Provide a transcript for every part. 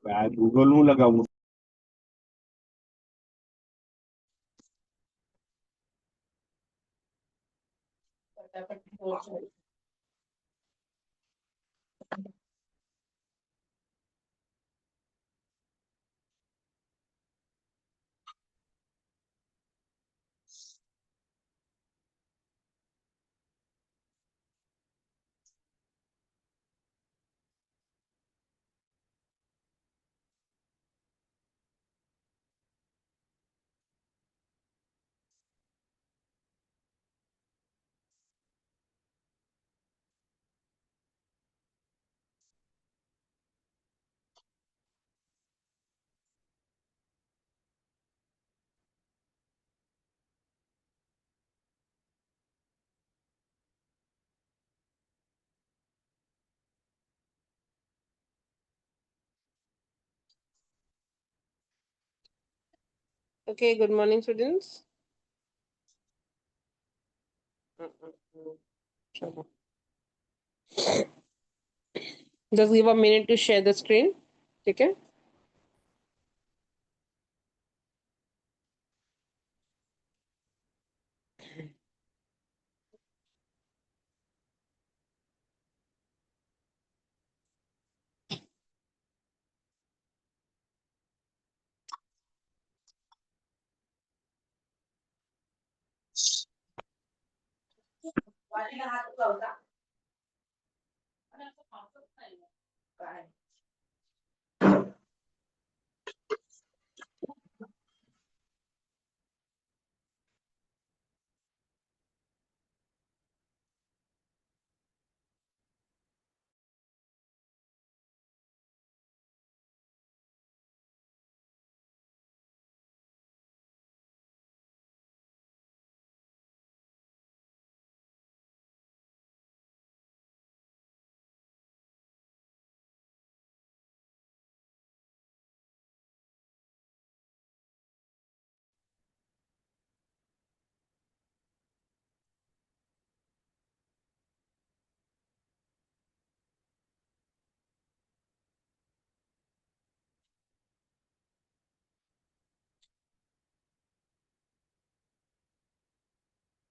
मैं गूगल में लगा हूँ। Okay, good morning, students. Just give a minute to share the screen. Okay.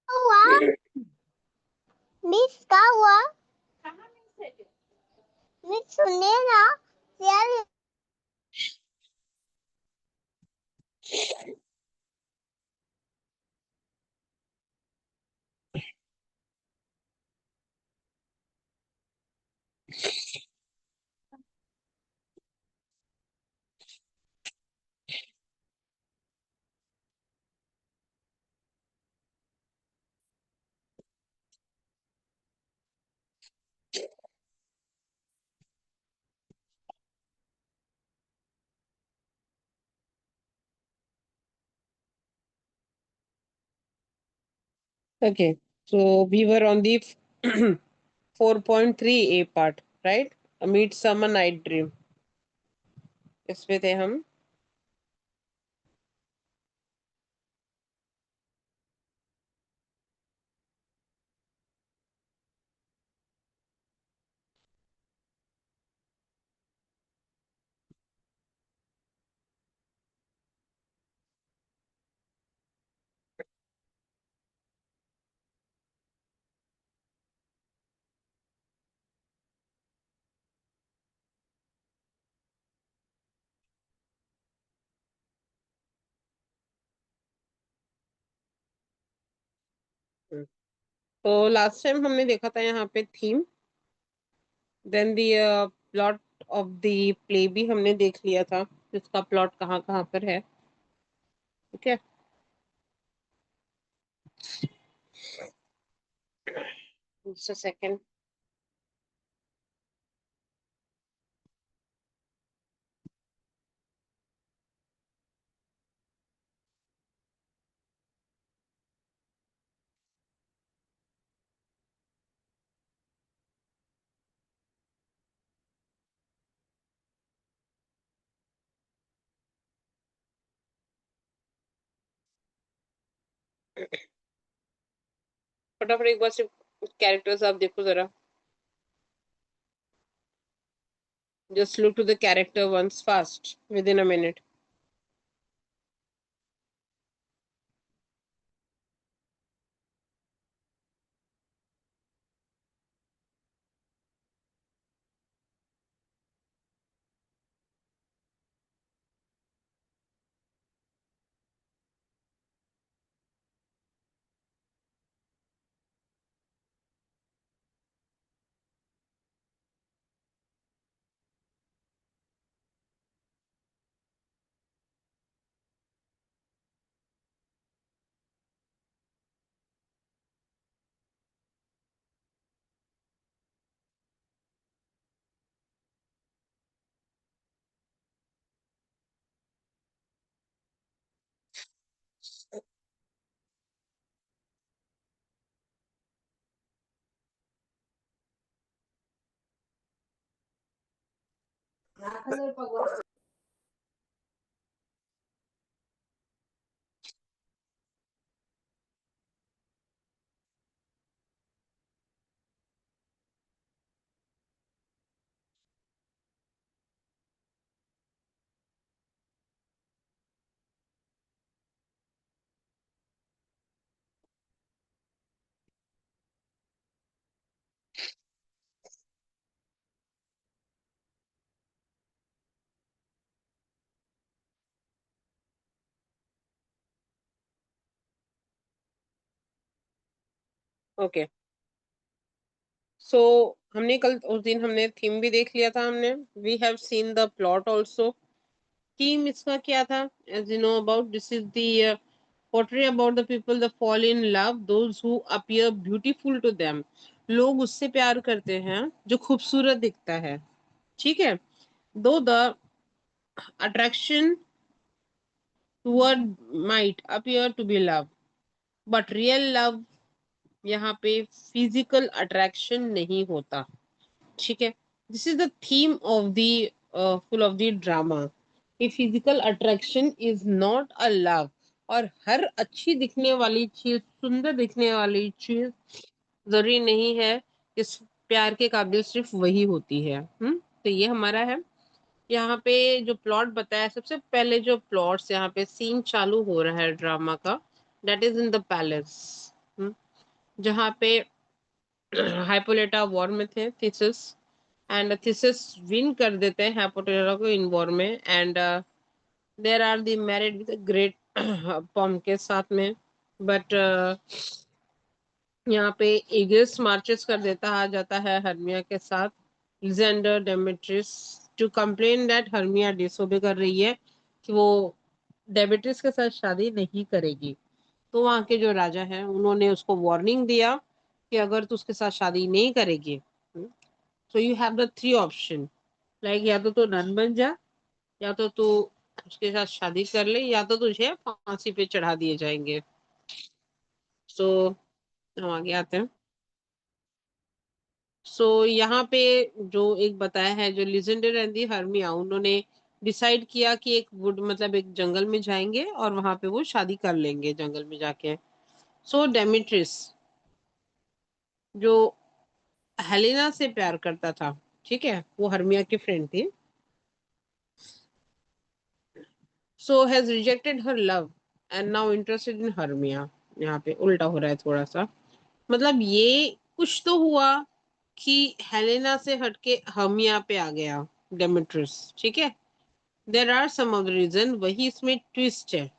हुआ मिस का हुआ मिस सुने ना यार Okay. So we were on the 4.3a part, right? A Midsummer Night Dream. इसमें थे हम. तो लास्ट टाइम हमने देखा था यहाँ पे theme, then the plot of the play भी हमने देख लिया था, जिसका प्लॉट कहाँ कहाँ पर है. ठीक है. Just a second. फटाफट एक बार सिर्फ कैरेक्टर्स आप देखो जरा. Just look to the character once fast within a minute. Okay, so हमने कल उस दिन हमने थीम भी देख लिया था हमने. We have seen the plot also. Theme इसका क्या था? As you know about, this is the portray about the people the fall in love, those who appear beautiful to them. लोग उससे प्यार करते हैं जो खूबसूरत दिखता है. ठीक है. Though the attraction toward might appear to be love, but real love यहाँ पे फिजिकल अट्रैक्शन नहीं होता. ठीक है. This is the theme of the full of the drama. A physical attraction is not a love. और हर अच्छी दिखने वाली चीज, सुंदर दिखने वाली चीज जरूरी नहीं है. इस प्यार के काबिल सिर्फ वही होती है. तो ये हमारा है. यहाँ पे जो प्लॉट बताया, सबसे पहले जो प्लॉट्स यहाँ पे सीन चालू हो रहा है ड्रामा का, that is in the palace. जहाँ पे हाइपोलेटा वॉर में थे, थीसिस. एंड थीसिस विन कर देते हैं हाइपोलेटा को इन वॉर में. And there are they married with great pom के साथ में. बट यहाँ पे एगिस मार्चेस कर देता आ जाता है हर्मिया के साथ, Lysander Demetrius, to complain that Hermia disobey कर रही है, कि वो डेमेट्रिस के साथ शादी नहीं करेगी. तो वहाँ के जो राजा हैं उन्होंने उसको वार्निंग दिया कि अगर तू उसके साथ शादी नहीं करेगी, तो you have the three option. Like या तो तू नन बन जा, या तो तू उसके साथ शादी कर ले, या तो तुझे फांसी पे चढ़ा दिए जाएंगे. सो हम आगे आते हैं. सो यहाँ पे जो एक बताया है, जो लिजेंडर एंड दी हर्मिया, उन्होंने डिसाइड किया कि एक वुड मतलब एक जंगल में जाएंगे और वहां पे वो शादी कर लेंगे जंगल में जाके. सो डेमिट्रिस जो हेलेना से प्यार करता था, ठीक है, वो हर्मिया की फ्रेंड थी, so has rejected her love and now interested in Hermia. यहाँ पे उल्टा हो रहा है थोड़ा सा. मतलब ये कुछ तो हुआ कि हेलेना से हटके हर्मिया पे आ गया डेमेट्रियस. ठीक है. There are some of the reason, वही इसमें ट्विस्ट है.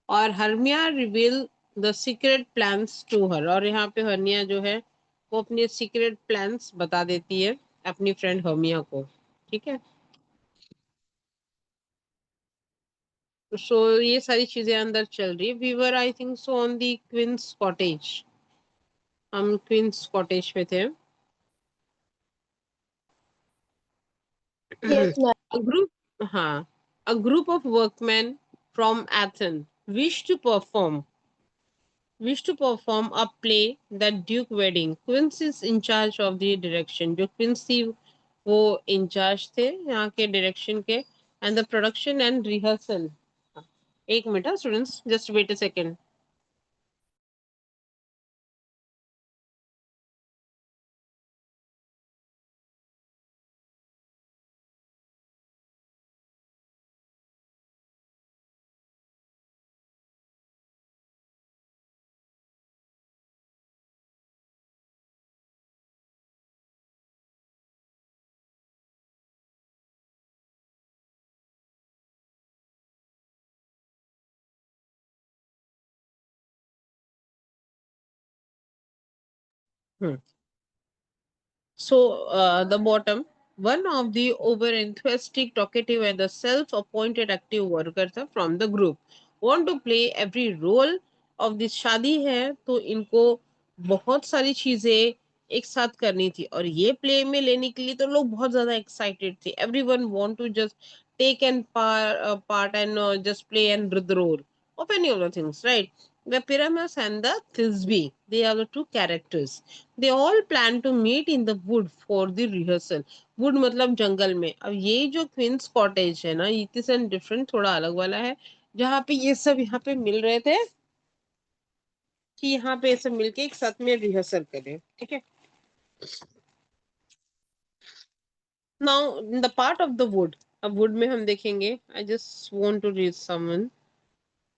और Hermia reveal the secret plans to her. और यहाँ पे हर्निया जो है वो अपने सीक्रेट प्लान्स बता देती है अपनी फ्रेंड हर्मिया को. ठीक है. सो ये सारी चीजें अंदर चल रही है. We were I think so on the Queen's Cottage. हम क्वींस कॉटेज पे थे. Yes, ma'am. A group, हाँ, a group of workmen from Athens wish to perform a play, that Duke wedding. Quincy is in charge of the direction. जो Quincy वो in charge थे यहाँ के direction के, and the production and rehearsal. एक minute students, just wait a second. So, the bottom, one of the over enthusiastic, talkative, and the self appointed active workers from the group want to play every role of this शादी है तो इनको बहुत सारी चीजें एक साथ करनी थी और ये प्ले में लेने के लिए तो लोग बहुत ज्यादा एक्साइटेड थे everyone want to just take and part and just play and the role of any of the things, right? The Pyramus and the Thisbe, they are the two characters. They all plan to meet in the wood for the rehearsal. Wood मतलब जंगल में. अब ये जो queen's cottage है ना, it is and different, थोड़ा अलग वाला है, जहाँ पे ये सब यहाँ पे मिल रहे थे कि यहाँ पे ये सब मिलके एक साथ में रिहर्सल करें, ठीक है. Now in the part of the wood, अब वुड में हम देखेंगे. I just want to read someone.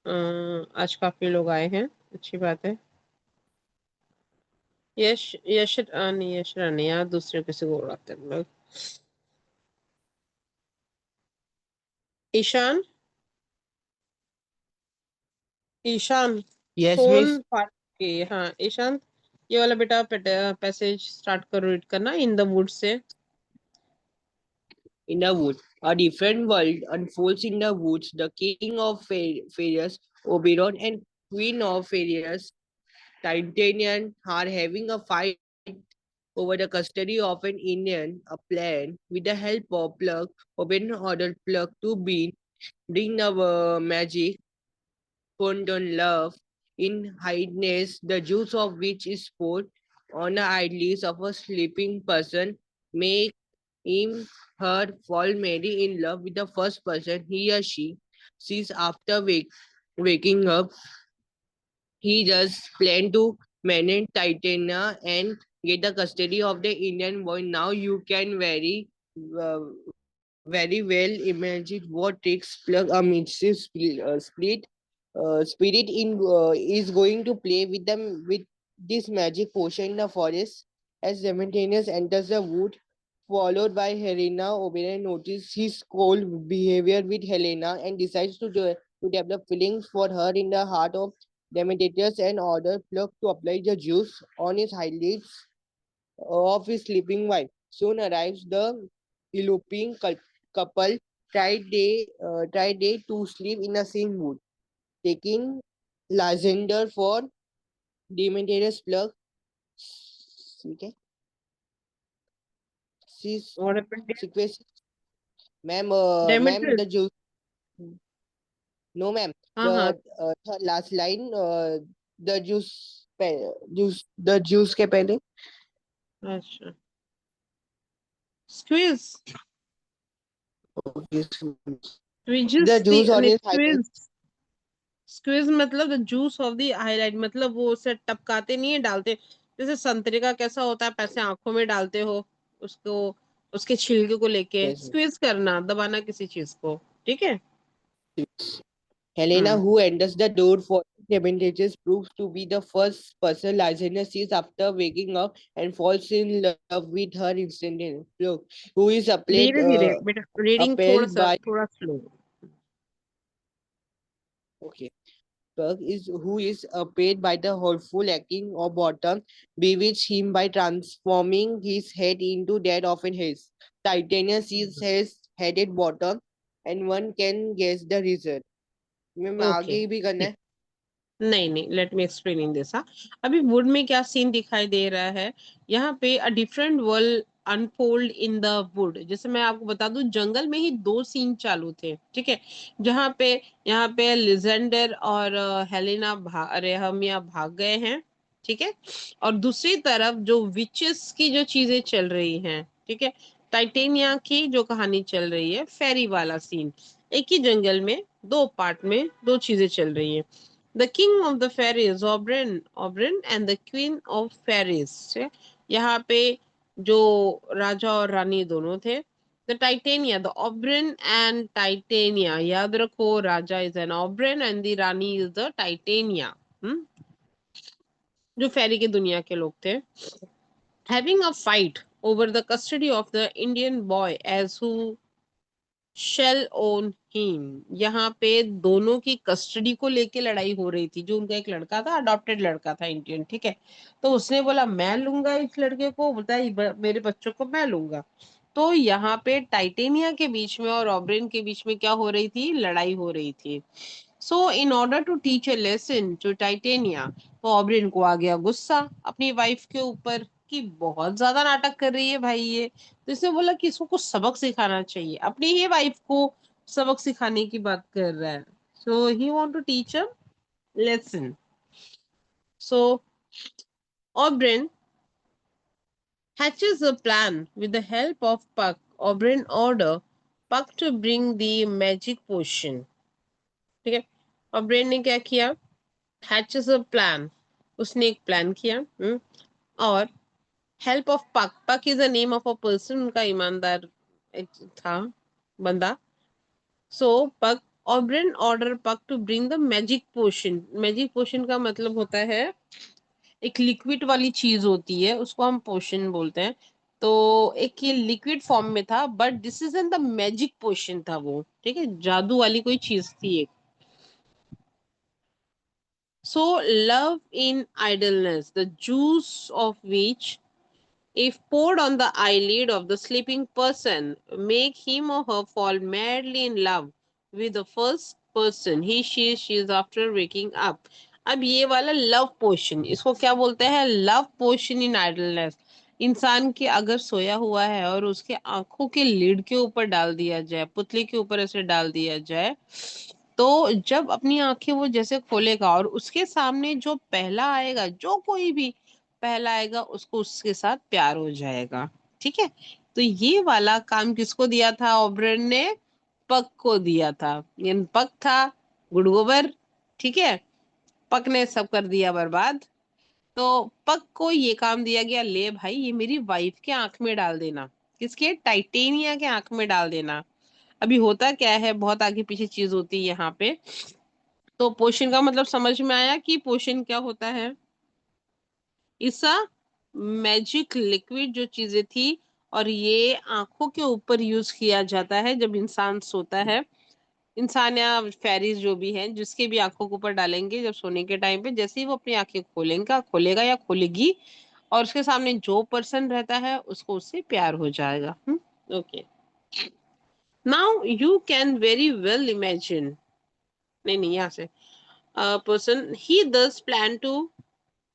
आज काफी लोग आए हैं, अच्छी बात है. यश यश नहीं, यश रानी यार, दूसरे किसी को उड़ाते हैं हम लोग. ईशान, ईशान, Yes, सोन miss. पार्ट के. हाँ ईशान, ये वाला बेटा पैसेज स्टार्ट करो रीड करना. In the would say. In the wood, a different world unfolds in the woods. The king of fairies, Oberon, and queen of fairies, Titanian, are having a fight over the custody of an Indian. A plan with the help of Pluck. Oberon ordered Pluck to bring the magic Condon love in hiddeness, the juice of which is poured on the eyelids of a sleeping person, make him her fall madly in love with the first person he or she sees after waking up. He just planned to manage Titania and get the custody of the Indian boy. Now you can uh, very well imagine what takes plug a mixed split spirit in is going to play with them with this magic potion in the forest as Demetrius enters the wood, followed by Helena. Oberyn notices his cold behavior with Helena and decides to develop feelings for her in the heart of Demetrius and order Pluck to apply the juice on his eyelids of his sleeping wife. Soon arrives the eloping couple. Tried they to sleep in the same wood, taking Lysander for Demetrius Pluck. Okay. She's What happened? sequence. Ma'am, ma'am, Demetrius. the juice. No, ma'am. हाँ हाँ. The last line, the juice के पहले. अच्छा. Squeeze. Okay. Squeezes The the juice on नहीं, his highlight. squeeze. Squeeze मतलब the juice of the highlight, मतलब वो उसे टपकाते नहीं है, डालते. जैसे संतरे का कैसा होता है, पैसे आंखों में डालते हो उसको, उसके छिलके को लेके Yes, ma'am. स्क्वीज करना, दबाना किसी चीज को, ठीक है. Helena, hmm. who enters the door for Demetrius, proves to be the first person Lysander sees after waking up and falls in love with her instantly. Look, who is धीरे धीरे बेटा, रीडिंग थोड़ा upheld सा by थोड़ा slow. okay. Kirk is who is paid by the hopeful acting of Bottom, bewitch him by transforming his head into that of an his. Titania sees his headed Bottom, and one can guess the result. मैं okay. आगे भी करना है. नहीं नहीं, let me explain in this. हाँ, अभी would में क्या सीन दिखाई दे रहा है, यहाँ पे a different world unfold in the wood. जैसे मैं आपको बता दूं, जंगल में ही दो सीन चालू थे, ठीक है. जहाँ पे यहाँ पे लिजेंडर और हेलेना रेहमिया भाग गए हैं, ठीक है. और दूसरी तरफ जो विचेस की जो चीजें चल रही हैं, ठीक है, टाइटेनिया की जो कहानी चल रही है, फेरी वाला सीन. एक ही जंगल में दो पार्ट में दो चीजें चल रही हैं. The king of the fairies, Oberyn and the queen of fairies. यहाँ पे जो राजा और रानी दोनों थे. The Titania, the Oberyn and Titania. याद रखो, राजा is an Oberyn and the Rani is the Titania. जो फेरी की दुनिया के लोग थे. Having a fight over the custody of the Indian boy as who shall own him, यहाँ पे दोनों की कस्टडी को लेके लड़ाई हो रही थी। जो उनका एक लड़का था, अडॉप्टेड लड़का था इंडियन, ठीक है। तो उसने बोला मैं लूंगा इस लड़के को, बोलता है मेरे बच्चों को मैं लूंगा। तो यहाँ पे टाइटेनिया के बीच में और ऑब्रेन के बीच में क्या हो रही थी, लड़ाई हो रही थी। So in order to teach a lesson to Titania, तो ऑब्रेन को आ गया गुस्सा अपनी वाइफ के ऊपर कि बहुत ज्यादा नाटक कर रही है भाई ये। तो इसने बोला कि इसको कुछ सबक सिखाना चाहिए, अपनी ही वाइफ को सबक सिखाने की बात कर रहा है। So he want to teach a lesson. So Oberon hatches a plan with the help of Puck. Oberyn order Puck to bring the magic potion. ठीक है, ऑब्रेन ने क्या किया, hatches a plan, उसने एक प्लान किया। और help of Puck, Puck is the name of a person, उनका ईमानदार एक था बंदा। So Puck, Oberon order Puck to bring the magic potion. Magic potion का मतलब होता है एक लिक्विड वाली चीज होती है, उसको हम पोशन बोलते हैं। तो एक ये लिक्विड फॉर्म में था, but this is in the magic potion था वो, ठीक है, जादू वाली कोई चीज थी एक। So love in idleness, the juice of which if poured on the eyelid of the sleeping person, make him or her fall madly in love with the first person she is after waking up. अब ये वाला love पोशन, इसको क्या बोलते हैं, love पोशन इन idleness. इंसान के अगर सोया हुआ है और उसके आंखों के लिड के ऊपर डाल दिया जाए, पुतली के ऊपर ऐसे डाल दिया जाए, तो जब अपनी आंखें वो जैसे खोलेगा और उसके सामने जो पहला आएगा, जो कोई भी पहला आएगा, उसको उसके साथ प्यार हो जाएगा। ठीक है, तो ये वाला काम किसको दिया था, ओबरन ने पक को दिया था। ये पक था गुड़गोबर, ठीक है, पक ने सब कर दिया बर्बाद। तो पक को ये काम दिया गया, ले भाई ये मेरी वाइफ के आंख में डाल देना, किसके, टाइटेनिया के आंख में डाल देना। अभी होता क्या है, बहुत आगे पीछे चीज होती है यहाँ पे। तो पोषण का मतलब समझ में आया कि पोषण क्या होता है, इसका मैजिक लिक्विड जो चीजें थी, और ये आंखों के ऊपर यूज किया जाता है जब इंसान सोता है। इंसान या फेरीज जो भी है, जिसके भी आंखों के ऊपर डालेंगे जब सोने के टाइम पे, जैसे ही वो अपनी आंखें खोलेगा या खोलेगी, और उसके सामने जो पर्सन रहता है उसको उससे प्यार हो जाएगा। Okay, now you can very well imagine, नहीं नहीं यहाँ से, person he thus planned to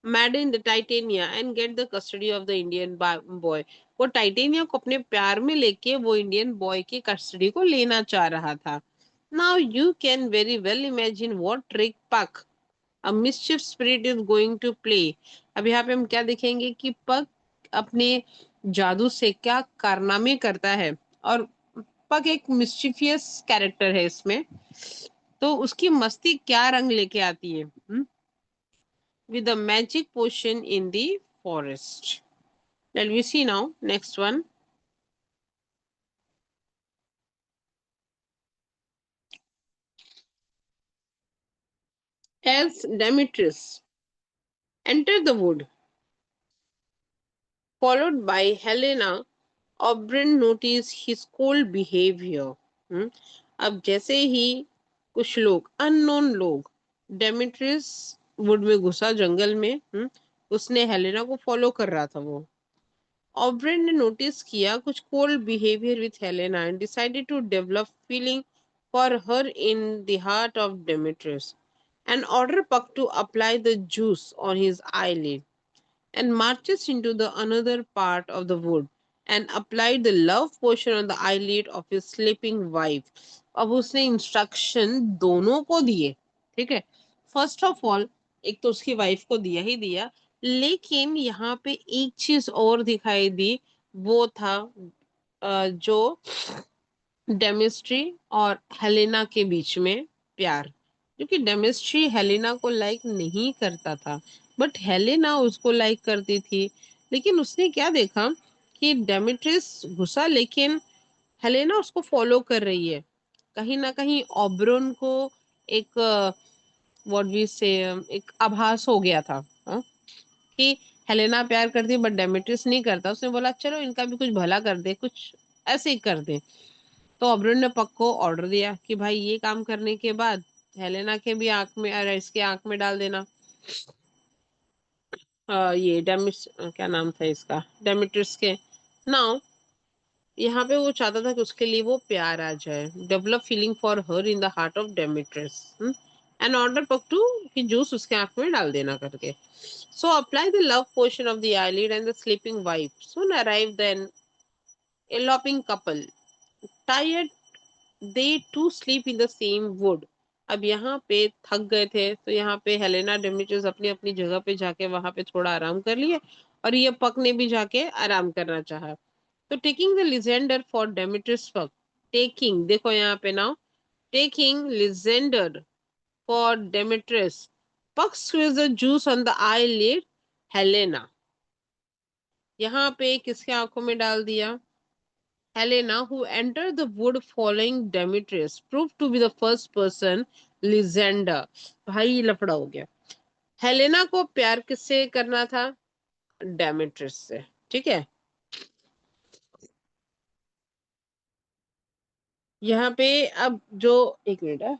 madden the Titania and get the custody of the Indian boy. वो टाइटेनिया को अपने प्यार में लेके वो इंडियन बॉय की कस्टडी को लेना चाह रहा था। Now you can very well imagine what trick Puck, a mischief spirit, is going to play. अब यहाँ पे हम क्या देखेंगे कि पक अपने जादू से क्या कारनामे करता है, और पक एक मिस्chievous कैरेक्टर है इसमें, तो उसकी मस्ती क्या रंग लेके आती है, with the magic potion in the forest. Let me see now. Next one. As Demetrius entered the wood, followed by Helena, Oberyn noticed his cold behavior. अब जैसे ही कुछ लोग, अननोन लोग, डेमेट्रियस वुड में घुसा जंगल में, उसने हेलेना को फॉलो कर रहा था वो। ऑब्रेन ने नोटिस किया कुछ cold behaviour with Helena and decided to develop feeling for her in the heart of Demetrius and order Puck to apply the juice on his eyelid, and marches into the another part of the wood and applied the love potion on the eyelid of his sleeping wife. अब उसने instruction दोनों को दिए, ठीक है, first of all एक तो उसकी वाइफ को दिया ही दिया, लेकिन यहाँ पे एक चीज और दिखाई दी, वो था जो डेमिस्ट्री और हेलेना के बीच में प्यार, क्योंकि डेमिस्ट्री हेलेना को लाइक नहीं करता था, बट हेलेना उसको लाइक करती थी। लेकिन उसने क्या देखा कि डेमेट्रिस घुसा, लेकिन हेलेना उसको फॉलो कर रही है। कहीं ना कहीं ऑब्रोन को एक व्हाट वी से एक आभास हो गया था, कि हेलेना प्यार करती है बट डेमेट्रिस नहीं करता। उसने बोला चलो इनका भी कुछ भला कर दे, कुछ ऐसे ही कर दे। तो ओबेरॉन ने पक को ऑर्डर दिया कि भाई ये काम करने के बाद हेलेना के भी आंख में, अरे इसके आंख में डाल देना ये डेमिस, क्या नाम था इसका, डेमिट्रिस के। नाउ यहाँ पे वो चाहता था कि उसके लिए वो प्यार आ जाए, develop feeling for her in the heart of Demetrius, and order Puck to कि जूस उसके आंख में डाल देना करके। So apply the love potion of the eyelid and the sleeping wife soon arrived then eloping couple tired they too sleep in the same wood। अब यहाँ पे थक गए थे तो यहाँ पे हेलेना डेमिट्रियस अपनी अपनी जगह पे जाके वहां पे थोड़ा आराम कर लिए, और ये पक ने भी जाके आराम करना चाहा। तो टेकिंग द लिजेंडर फॉर डेमिट्रियस पक, टेकिंग देखो यहाँ पे नाउ, टेकिंग लिजेंडर फॉर डेमिट्रियस पक squeezed the juice on the eyelid Helena, यहाँ पे किसके आंखों में डाल दिया, Helena, who entered the wood following Demetrius, proved to be the first person, Lysander। भाई लफड़ा हो गया। हेलेना को प्यार किससे करना था, डेमेट्रियस से, ठीक है। यहाँ पे अब जो, एक मिनट है,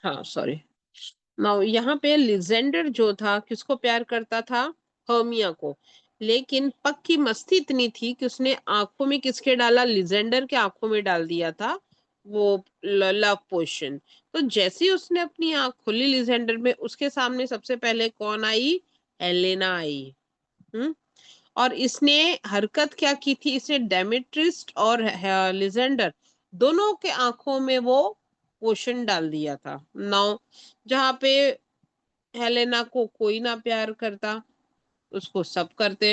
हाँ सॉरी। नाउ यहाँ पे लिजेंडर जो था किसको प्यार करता था, हर्मिया को, लेकिन पक की मस्ती इतनी थी कि उसने आंखों में किसके डाला, लिजेंडर के आंखों में डाल दिया था वो लव पोशन। तो जैसे ही उसने अपनी आंख खोली लिजेंडर में, उसके सामने सबसे पहले कौन आई, एलेना आई। हम्म और इसने हरकत क्या की थी, इसने डेमेट्रिस्ट और लिजेंडर दोनों के आंखों में वो पोशन डाल दिया था। नाउ जहाँ पे हेलेना को कोई ना प्यार करता, उसको सब करते।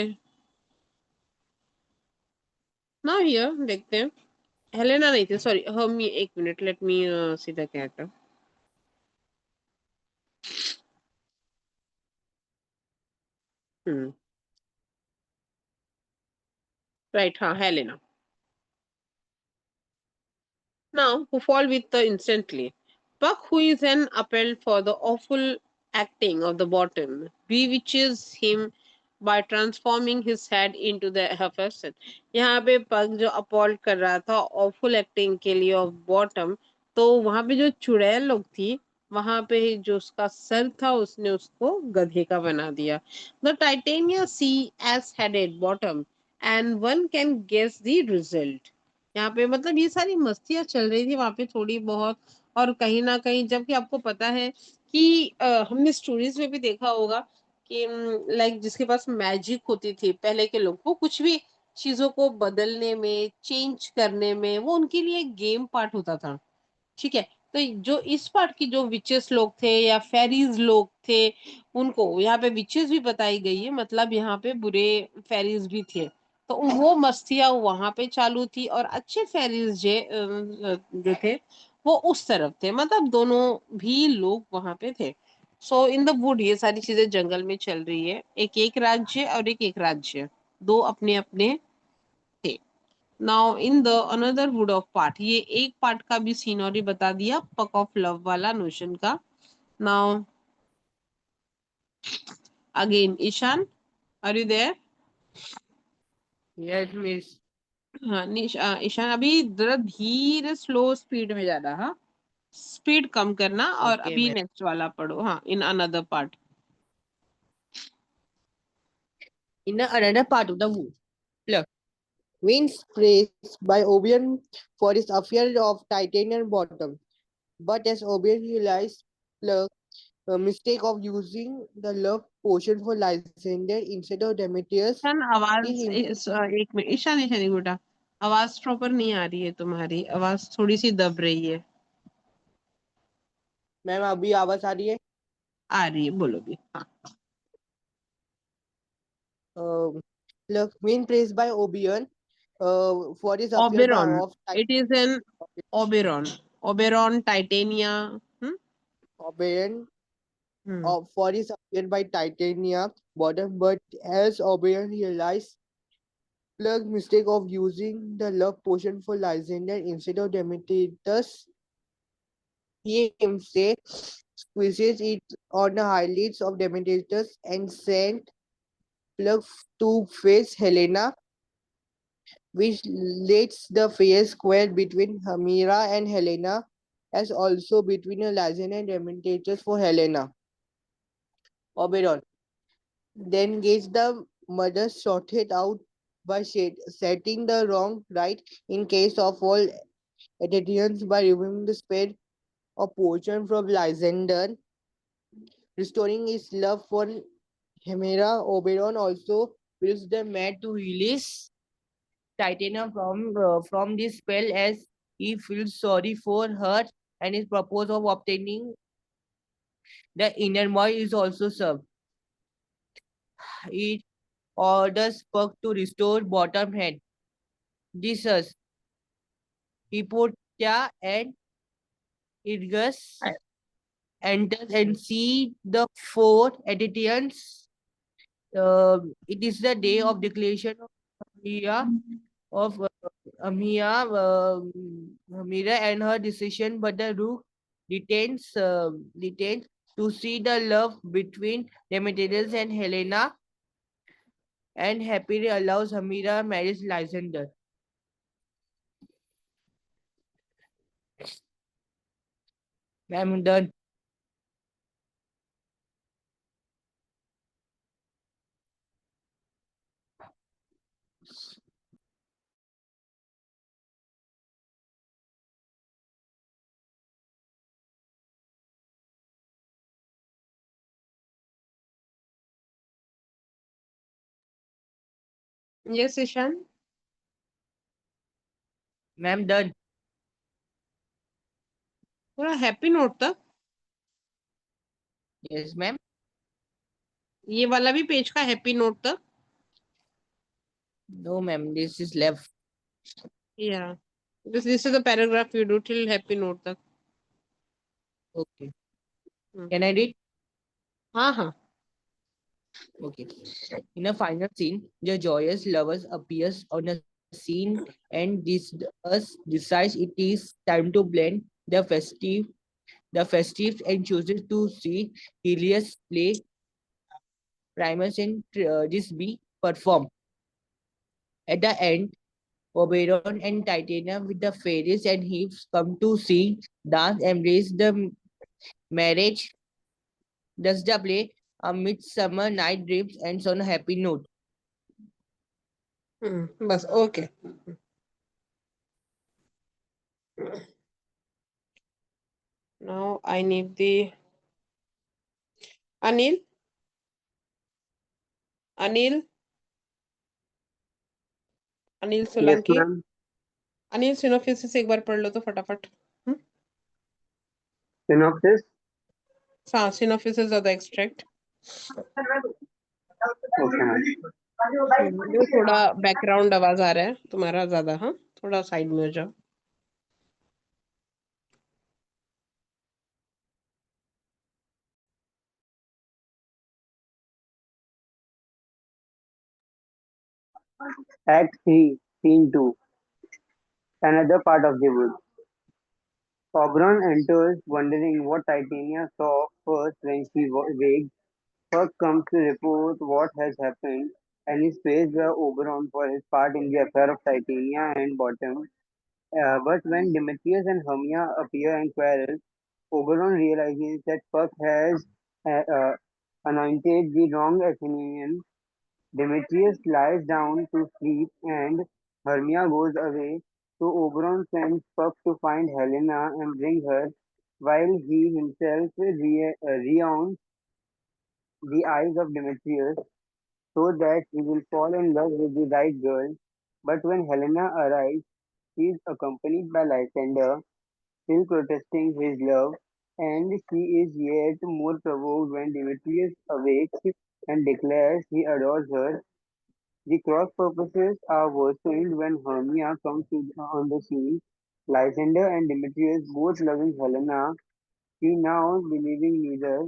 ना हियर देखते हैं, हेलेना नहीं थी, सॉरी हर्मी, एक minute, let me see the character. Hmm right, हाँ Helena. Now, who fall with the instantly. Puck, who is an appelled for the awful acting of the bottom, bewitches him by transforming his head into the person। यहाँ पे पग जो appalled कर रहा था awful acting के लिए of bottom, तो वहां पे जो चुड़ैल लोग थी, वहां पे जो उसका सर था उसने उसको गधे का बना दिया। The Titania see as headed bottom and one can guess the result। यहाँ पे मतलब ये सारी मस्तियां चल रही थी वहां पे थोड़ी बहुत, और कहीं ना कहीं जबकि आपको पता है कि हमने स्टोरीज में भी देखा होगा कि लाइक जिसके पास मैजिक होती थी पहले के लोग, वो कुछ भी चीजों को बदलने में, चेंज करने में, वो उनके लिए गेम पार्ट होता था, ठीक है। तो जो इस पार्ट की जो विचेस लोग थे या फेरीज लोग थे, उनको यहाँ पे विचेस भी बताई गई है, मतलब यहाँ पे बुरे फेरीज भी थे। तो वो मस्तियां वहां पे चालू थी, और अच्छे फेरीज जो थे वो उस तरफ थे, मतलब दोनों भी लोग वहां पे थे। सो इन द वुड ये सारी चीजें जंगल में चल रही है, एक एक राज्य और एक एक राज्य, दो अपने अपने थे। Now in the another wood of part, ये एक पार्ट का भी सीनरी बता दिया पक ऑफ लव वाला नोशन का। Now again Ishan, are you there. Yes, miss. हाँ ईशान अभी जरा धीरे स्लो स्पीड में जाना, हाँ स्पीड कम करना, और Okay, अभी ma'am. नेक्स्ट वाला पढ़ो, हाँ in another part. In another part of the wood, Pluck wins praise by Oberon for his affair of titanium bottom. But as Oberon realized Pluck a mistake of using the love potion for Lysander instead of Demetrius, Ishan he आवाज himself. एक मिनट, ईशान ईशान एक बेटा, आवाज proper नहीं आ रही है तुम्हारी, आवाज थोड़ी सी दब रही है। मैम अभी आवाज आ रही है? आ रही है, बोलो भी, हाँ। Pluck win praised by Oberon for his affair Oberon, of it is an Oberon, Oberon Titania। Oberon Hmm. for his appeared by Titania bottom, but as Oberon realized Plug's mistake of using the love potion for Lysander instead of Demetrius, Say squeezes it on the eyelids of Demetrius and sent Plug to face Helena, which leads the fair square between Hemira and Helena, as also between Lysander and Demetrius for Helena. Oberon then gets the murder sorted out by setting the wrong right in case of all Athenians by removing the spell or portion from Lysander, restoring his love for Hemera. Oberon also wills the man to release Titania from this spell as he feels sorry for her and his purpose of obtaining the inner void is also served. It orders Puck to restore bottom head. Dissus, Hippotia and Irgus enters and see the four Athenians. It is the day of declaration of Amira, of Amia, Amira and her decision, but the rook detains to see the love between Demetrius and Helena, and happily allows Amira marries Lysander. I'm done. Yes, Ishan. Ma'am, done. पूरा happy note तक Yes, ma'am. ये वाला भी page का happy note तक No, ma'am. This is left. Yeah. This is the paragraph you do till happy note तक. Okay. Hmm. Can I read? हाँ हाँ. Okay. In a final scene, the joyous lovers appears on a scene and decides it is time to blend the festive and chooses to see Helios play Primus and this be performed. At the end, Oberon and Titania with the fairies and Hibs come to see dance embrace the marriage. Thus the play a midsummer night dreams ends on a happy note. बस okay. Now I need the Anil. Anil. Anil Yes, Solanki. ma'am. Anil synopsis एक बार पढ़ लो तो फटाफट. Synopsis. हाँ, synopsis of the extract. Okay, ma'am. जो थोड़ा background आवाज आ रहा है तुम्हारा ज्यादा. हाँ, थोड़ा साइड में हो जाओ. Act 3, Scene 2. Another part of the wood. Oberon enters, wondering what Titania saw first when she waked. Puck comes to report what has happened, and is praised by Oberon for his part in the affair of Titania and Bottom. But when Demetrius and Hermia appear and quarrel, Oberon realizes that Puck has anointed the wrong Athenian. Demetrius lies down to sleep and Hermia goes away, so Oberon sends Puck to find Helena and bring her, while he himself reaunts the eyes of Demetrius so that he will fall in love with the right girl. But when Helena arrives, she is accompanied by Lysander, still protesting his love, and she is yet more provoked when Demetrius awakes and declares he adores her. The cross purposes are worsened when Hermia comes on the scene. Lysander and Demetrius both loving Helena, she now believing neither.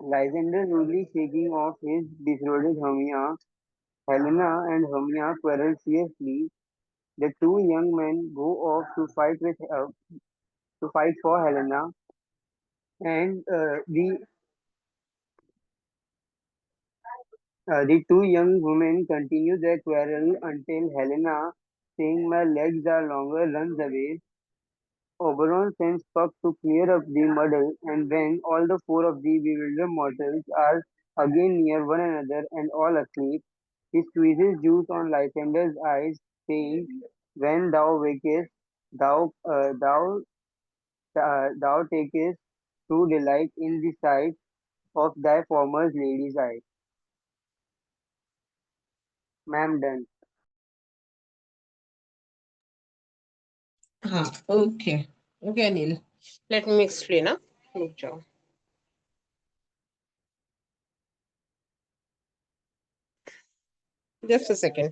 Lysander rudely shaking off his betrothed Hermia. Helena and Hermia quarrel fiercely. The two young men go off to fight with to fight for Helena, and the two young women continue their quarrel until Helena, saying my legs are longer, runs away. Oberon sends Puck to clear up the muddle, and when all the four of the bewildered mortals are again near one another and all asleep, he squeezes juice on Lysander's eyes, saying, when thou wakest, thou takest true delight in the sight of thy former lady's eye. Ma'am, done. हाँ, okay okay Anil, let me explain. ना रुक जाओ। Just a second.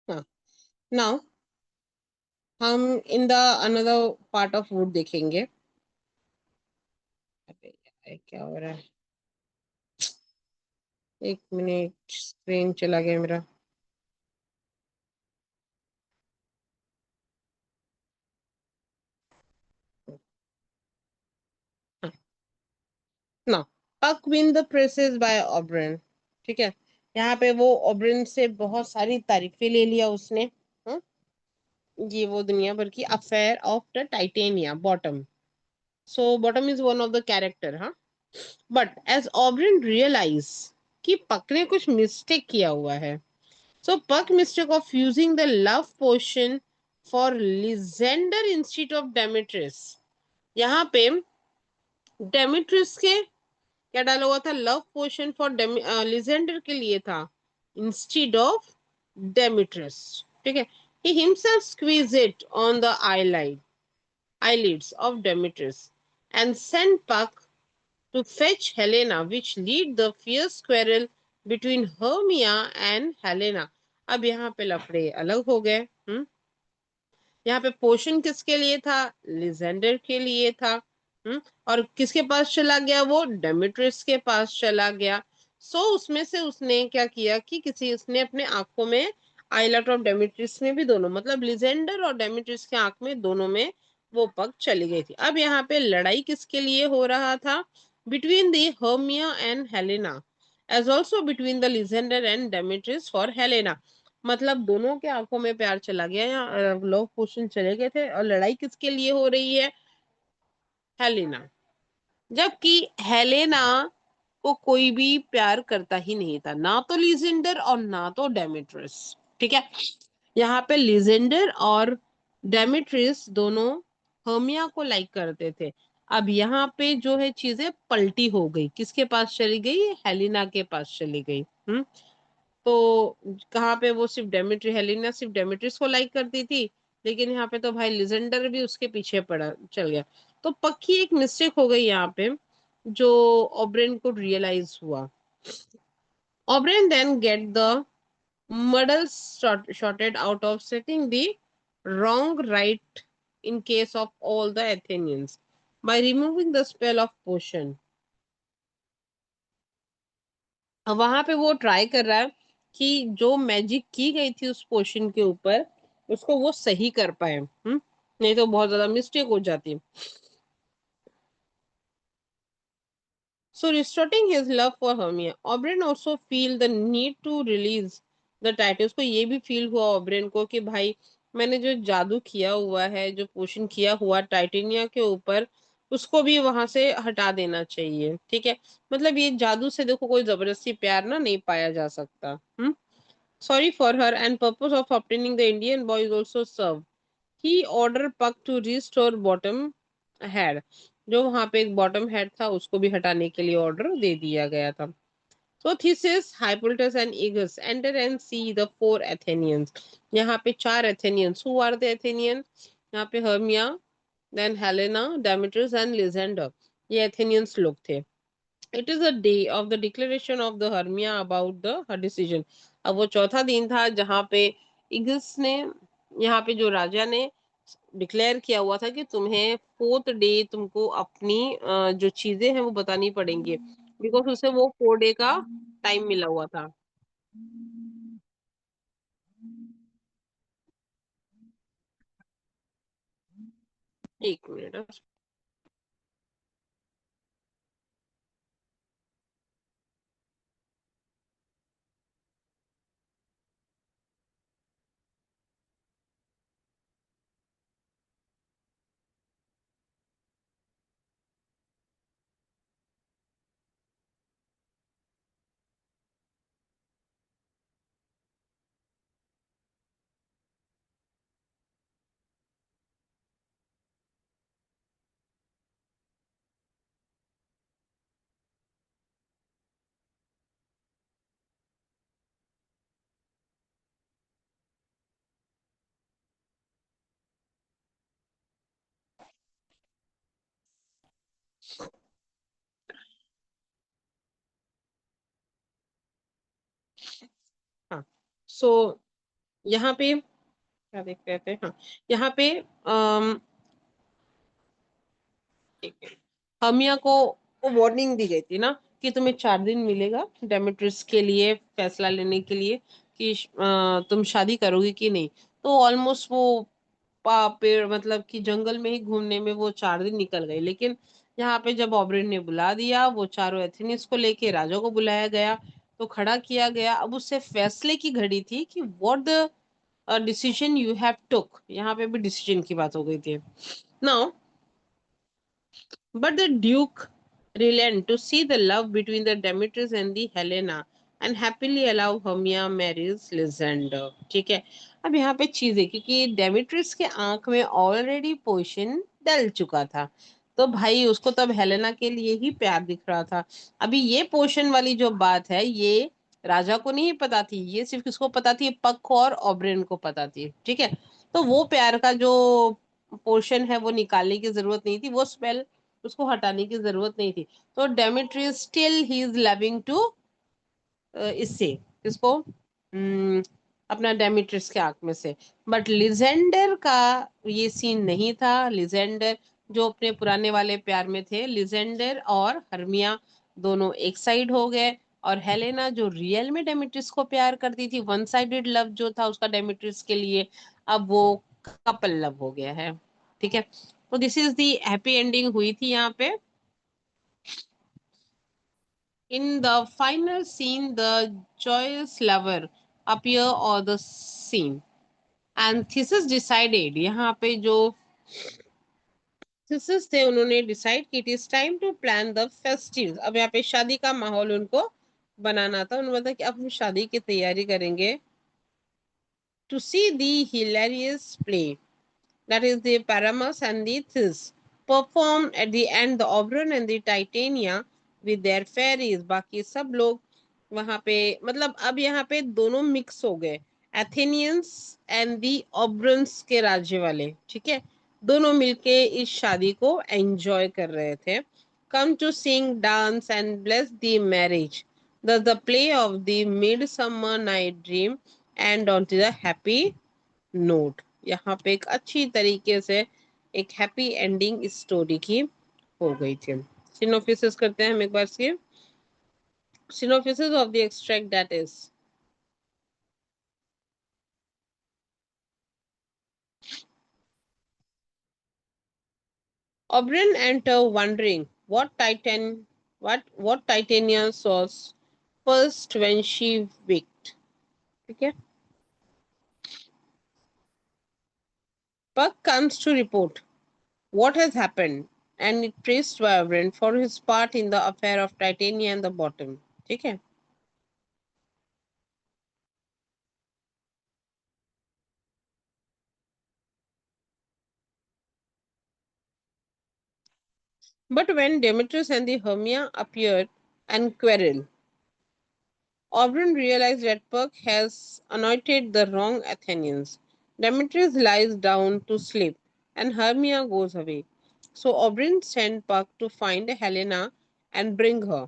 हाँ, now हम इन the another part of would देखेंगे। अबे यार, क्या हो रहा है? एक मिनट, स्क्रीन चला गया मेरा। ना, पक विन द प्रेसेस बाय ऑब्रेन। ठीक है, यहाँ पे वो ऑब्रेन से बहुत सारी तारीफें ले लिया उसने। हाँ? ये वो दुनिया भर की affair of the titania bottom. So bottom is one of the character. हाँ, बट एज ऑब्रेन रियलाइज कि पक ने कुछ मिस्टेक किया हुआ है। So Puck mistake of using the love potion for Lysander institute of Demetrius. यहाँ पे डेमेट्रिस के क्या डाला हुआ था? लव पोशन फॉर लिजेंडर के लिए था, इंस्टीड ऑफ डेमेट्रिस। ठीक है, he himself squeezed it on the eyelids of Demetrius and sent Puck to fetch Helena, which lead the fierce quarrel between Hermia and Helena। अब यहाँ पे लफड़े अलग हो गए। यहाँ पे पोशन किसके लिए था? लिजेंडर के लिए था। और किसके पास चला गया? वो डेमेट्रियस के पास चला गया। सो उसमें से उसने क्या किया कि किसी उसने अपने आंखों में, आईलाइट ऑफ डेमेट्रियस में भी दोनों, मतलब लिजेंडर और डेमेट्रियस के आंख में, दोनों में वो पग चली गई थी। अब यहाँ पे लड़ाई किसके लिए हो रहा था? Between the Hermia and Helena, as also between the Lysander and Demetrius for Helena. मतलब दोनों के आंखों में प्यार चला गया या लव पोशन चले गए थे, और लड़ाई किसके लिए हो रही है? हेलेना। जबकि हेलेना को कोई भी प्यार करता ही नहीं था, ना तो लिजेंडर और ना तो डेमेट्रियस। ठीक है, यहाँ पे लिजेंडर और डेमेट्रियस दोनों हर्मिया को लाइक करते थे। अब यहाँ पे जो है चीजें पलटी हो गई, किसके पास चली गई? हेलेना के पास चली गई। तो कहाँ पे वो सिर्फ डेमेट्री, हेलेना सिर्फ डेमेट्रिस को लाइक करती थी, लेकिन यहाँ पे तो भाई लिजेंडर भी उसके पीछे पड़ा चल गया। तो पक्की एक मिस्टेक हो गई यहाँ पे, जो ओब्रेन को रियलाइज हुआ। Oberon then get the muddle sorted out of setting the wrong right in case of all the Athenians by removing the spell of potion। वहां पे वो ट्राई कर रहा है कि जो मैजिक की गई थी उस पोशन के ऊपर, उसको वो सही कर पाए। नहीं तो बहुत ज्यादा मिस्टेक हो जाती। So restoring his love for Hermia, Oberyn also feel the need to release the title। उसको ये भी फील हुआ ओब्रेन को कि भाई मैंने जो जादू किया हुआ है, जो पोशन किया हुआ टाइटेनिया के ऊपर, उसको भी वहां से हटा देना चाहिए। ठीक है, मतलब ये जादू से देखो कोई जबरदस्ती प्यार ना नहीं पाया जा सकता। Sorry for her and purpose of obtaining the Indian boy is also serve. He order Puck to restore Bottom head. जो वहां पे एक बॉटम हेड था उसको भी हटाने के लिए ऑर्डर दे दिया गया था। So Theseus, Hippolytus and Aegus enter and see the four Athenians. यहाँ पे चार Athenians. Who are the Athenians? यहाँ पे Hermia, then Helena, Demetrius and Lysander. ये Athenians लोग थे। It is a day of the declaration of the Hermia about the her decision. अब वो चौथा दिन था जहाँ पे Aegus ने, यहाँ पे जो राजा ने डिक्लेयर किया हुआ था कि तुम्हें फोर्थ डे तुमको अपनी जो चीजें हैं वो बतानी पड़ेंगी, बिकॉज उसे वो 4 डे का टाइम मिला हुआ था। एक मिनट। हाँ, सो यहाँ पे क्या देख रहे थे, हाँ यहाँ पे हमिया को वार्निंग दी गई थी ना कि तुम्हें 4 दिन मिलेगा डेमेट्रियस के लिए फैसला लेने के लिए कि तुम शादी करोगे कि नहीं। तो ऑलमोस्ट वो पेड़ मतलब कि जंगल में ही घूमने में वो 4 दिन निकल गए। लेकिन यहाँ पे जब ऑबरिन ने बुला दिया, वो चारों एथेनिस को लेके राजा को बुलाया गया, तो खड़ा किया गया। अब उससे फैसले की घड़ी थी कि what the decision you have took. यहाँ पे भी डिसीजन की बात हो गई थी। Now but the Duke relent to see the love between the Demetrius and the Helena and happily allow Hermia marries Lysander। ठीक है, अब यहाँ पे चीज है क्योंकि डेमेट्रियस के आंख में ऑलरेडी पोर्शन डल चुका था, तो भाई उसको तब हेलेना के लिए ही प्यार दिख रहा था। अभी ये पोर्शन वाली जो बात है ये राजा को नहीं पता थी, ये सिर्फ किसको पता थी, पक को और ऑब्रेन को पता थी। ठीक है, तो वो प्यार का जो पोर्शन है वो निकालने की जरूरत नहीं थी, वो स्पेल उसको हटाने की जरूरत नहीं थी। तो Demetrius still he is loving to इससे किसको, अपना डेमेट्रियस के आंख में से। बट लिजेंडर का ये सीन नहीं था। लिजेंडर जो अपने पुराने वाले प्यार में थे, लिजेंडर और हर्मिया दोनों एक साइड हो गए, और हेलेना जो रियल में डेमेट्रियस को प्यार करती थी, वन साइडेड लव जो था उसका डेमेट्रियस के लिए, अब वो कपल लव हो गया है। ठीक है, तो this is the happy ending हुई थी यहाँ पे। In the final scene, the joyous lover appear on the scene. And Theseus decided, यहाँ पे जो Theseus थे उन्होंने डिसाइड कि it is time to plan the festive. अब यहाँ पे शादी का माहौल उनको बनाना था। उन्होंने बताया कि अब हम शादी की तैयारी करेंगे। To see the hilarious play, that is the Paramus and the Thys, performed at the end the Oberon and the Titania with their fairies। बाकी सब लोग वहां पे, मतलब अब यहाँ पे दोनों मिक्स हो गए, एथेनियंस एंड दी ऑब्रंस के राज्य वाले। ठीक है, दोनों मिलके इस शादी को एंजॉय कर रहे थे। Come to sing dance and bless the marriage, the play of the midsummer night dream and on to the happy note. यहाँ पे एक अच्छी तरीके से एक हैप्पी एंडिंग इस स्टोरी की हो गई थी। सिनोफिसिस करते हैं हम एक बार से। Synopsis of the extract that is, Oberyn enter wondering what Titania saw first when she waked। ठीक है, Puck comes to report what has happened and it praised Vibrant for his part in the affair of Titania and the bottom. ठीक है? But when Demetrius and the Hermia appeared and quarrel, Oberon realized that Puck has anointed the wrong Athenians. Demetrius lies down to sleep, and Hermia goes away. So Oberon sent Puck to find Helena and bring her,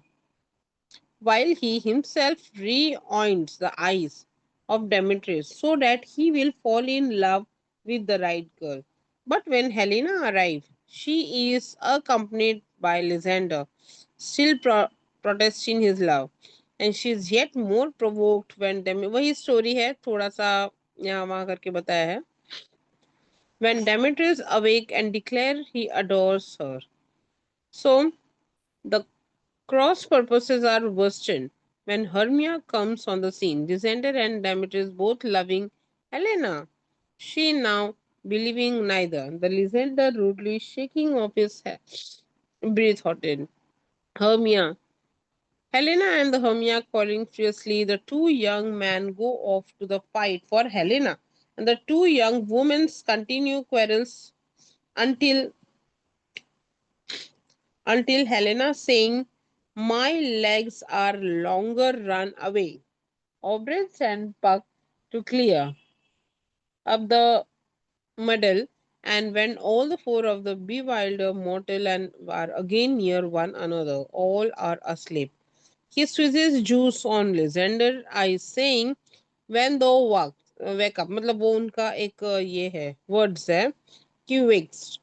while he himself reoints the eyes of Demetrius so that he will fall in love with the right girl. But when Helena arrives, she is accompanied by Lysander, still protesting his love. And she is yet more provoked when वही story है, थोड़ा सा यहाँ वहाँ करके बताया है. When Demetrius awake and declare he adores her. So the cross purposes are worsened when Hermia comes on the scene. Lysander and Demetrius both loving Helena. She now believing neither. The Lysander rudely shaking off his head, breath hotted. Hermia. Helena and the Hermia quarreling fiercely. The two young men go off to the fight for Helena, and the two young women continue quarrels until Helena saying, "My legs are longer, run away." Oberyn sent Puck to clear up the muddle, and when all the four of the bewildered mortal and are again near one another, all are asleep. He squeezes juice on Lysander eyes, saying, "When thou wake up," मतलब वो उनका एक ये है words है कि wakes,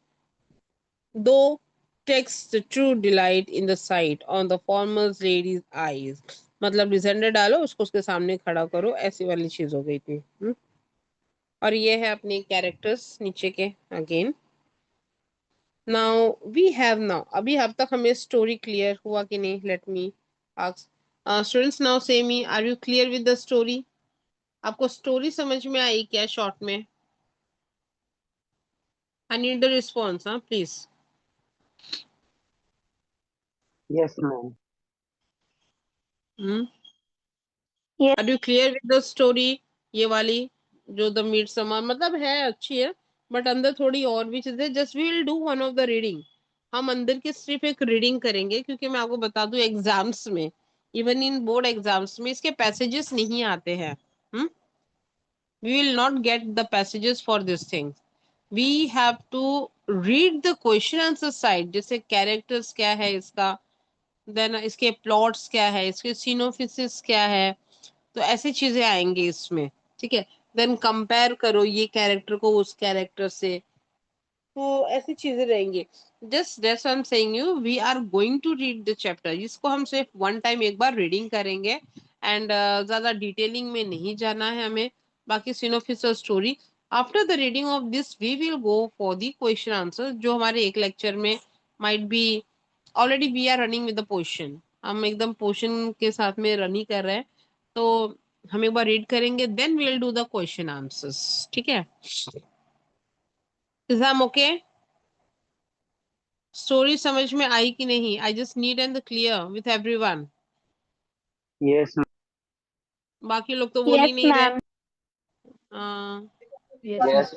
though takes the true delight in the sight on the former lady's eyes. मतलब Lysander डालो उसको उसके सामने खड़ा करो, ऐसी वाली चीज हो गई थी. और ये है अपने कैरेक्टर्स नीचे के again. Now we have now अभी अब तक हमें स्टोरी क्लियर हुआ कि नहीं? Let me ask students now say me, are you clear with the story? आपको स्टोरी समझ में आई क्या शॉर्ट में? आई नीड द रिस्पॉन्स, हाँ please. Yes, ma'am. Yes. Are you clear with the story? ये वाली जो द मिड समर मतलब है अच्छी है, बट अंदर थोड़ी और भी चीजें. Just we will do one of the reading. हम अंदर की सिर्फ एक रीडिंग करेंगे, क्योंकि मैं आपको बता दूं एग्जाम्स में, इवन इन बोर्ड एग्जाम्स में इसके पैसेजेस नहीं आते हैं. We will not get the passages for this thing. We have to read the question answer side, जैसे कैरेक्टर्स क्या है इसका, देन इसके प्लॉट्स क्या है, इसके सिनोफिसिस क्या है, तो ऐसी चीजें आएंगी इसमें. ठीक है, देन कंपेयर करो ये कैरेक्टर को उस कैरेक्टर से, तो ऐसी चीजें रहेंगी. Just that's I am saying you, we are going to read the chapter. इसको हम सिर्फ वन टाइम एक बार रीडिंग करेंगे, एंड ज्यादा डिटेलिंग में नहीं जाना है हमें. बाकी सिनोफिस और story after the reading of this we will go for the question answer, जो हमारे एक लेक्चर में might be. Already we are running with the portion, हम एकदम पोर्शन के साथ में रन ही कर रहे हैं. तो हम एक बार रीड करेंगे, then we will do the question answers. ठीक है? Is that okay? स्टोरी समझ में आई कि नहीं? I just need and clear with everyone. Yes, ma'am. बाकी लोग तो बोल ही Yes, नहीं रहे. ma'am. Yes, Yes,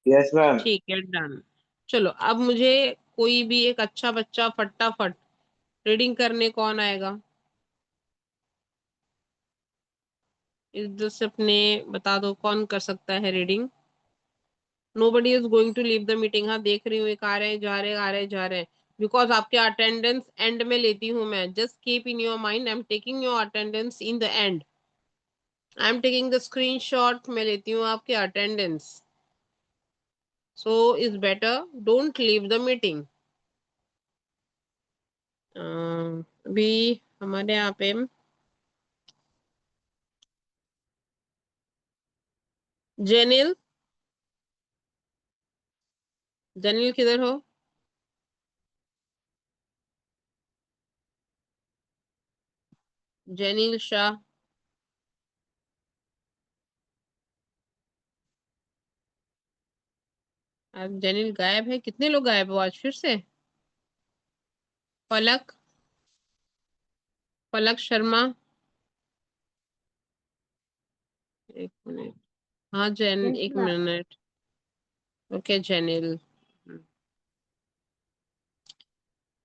yes, ma'am. ठीक है, डन. चलो अब मुझे कोई भी एक अच्छा बच्चा फटाफट रीडिंग करने कौन आएगा? इधर से अपने बता दो कौन कर सकता है reading. Nobody is going to leave the meeting. हाँ देख रही हूँ, एक आ रहे हैं, जा रहे हैं, आ रहे हैं, जा रहे हैं. बिकॉज आपके अटेंडेंस एंड में लेती हूँ मैं. Just keep in your mind, I am taking your attendance in the end. I am taking the screenshot, मैं लेती हूँ आपके attendance. So is better don't leave the meeting. अभी हमारे यहाँ पे जेनिल, जेनिल किधर हो? जेनिल शाह. अब जेनिल गायब है. कितने लोग गायब हो आज फिर से? पलक, पलक शर्मा। एक मिनट, हाँ जैन, Yes, एक ma'am. मिनट। Okay जेनिल,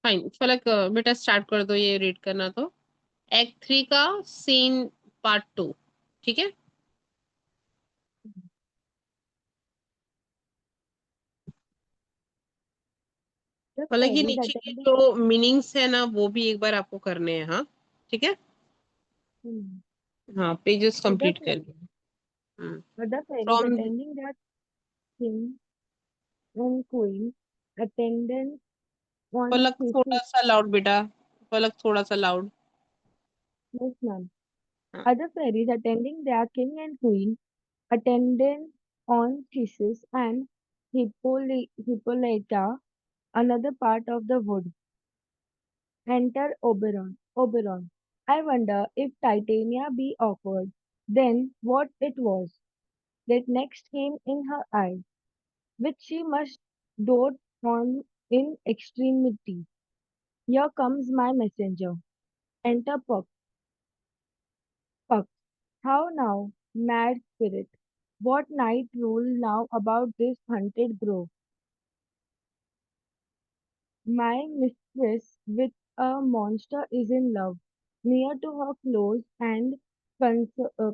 fine. पलक बेटा स्टार्ट कर दो ये रीड करना तो। एक्ट 3 का सीन पार्ट 2, ठीक है। The पलक ये fairies नीचे के attending. जो मीनिंग्स है ना वो भी एक बार आपको करने हैं, हाँ ठीक है। Hmm. हाँ पेजेस So the कंप्लीट करने but the fairies from. attending that king and queen attendant on पलक थोड़ा fishes. सा लाउड बेटा, पलक थोड़ा सा लाउड। Yes, ma'am. हाँ। Other fairies attending their king and queen attendant on fishes and Hippolyta, another part of the wood. Enter Oberon. Oberon. I wonder if Titania be awkward, then what it was that next came in her eye, which she must dote on in extremity. Here comes my messenger. Enter Puck. Puck. How now, mad spirit? What night rule now about this haunted grove? My mistress with a monster is in love, near to her close and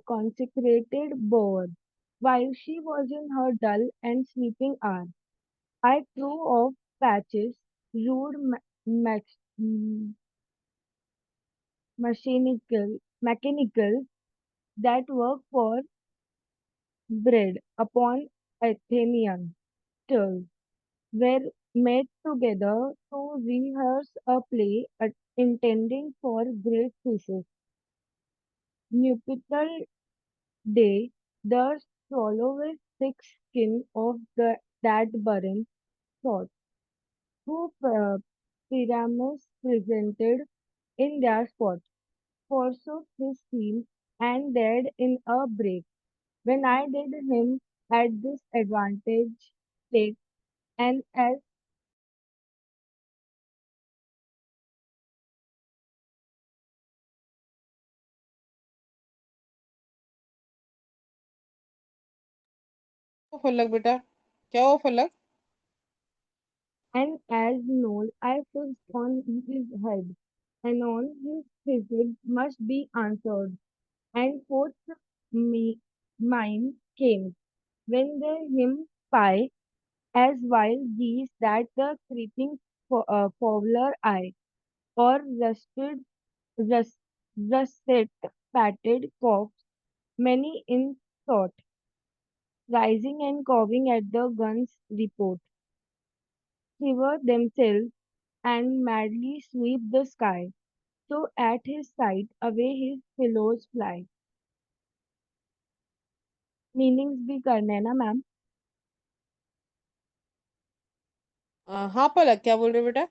consecrated bower. While she was in her dull and sleeping hour, I threw off patches, rude mechanical that work for bread upon Athenian turf, were met together to rehearse a play intending for great fishes. Nuptial day, the swallow's thick skin of that barren sort, who Pyramus presented in their spot, forsook his team and dared in a break. When I did him at this advantage take, and as ओ पलक बेटा, क्या हो पलक। Noel I fixed on his head, and on his physique must be answered, and forth me mine came, when the hymn spy, as wild geese that the creeping fowler eye, or rust, russet fatted cocks, many in sort, rising and cawing at the gun's report, shiver themselves and madly sweep the sky. So at his sight away his pillows fly. Meanings भी करने हैं ना ma'am? हाँ पलक क्या बोल रहे हो बेटा।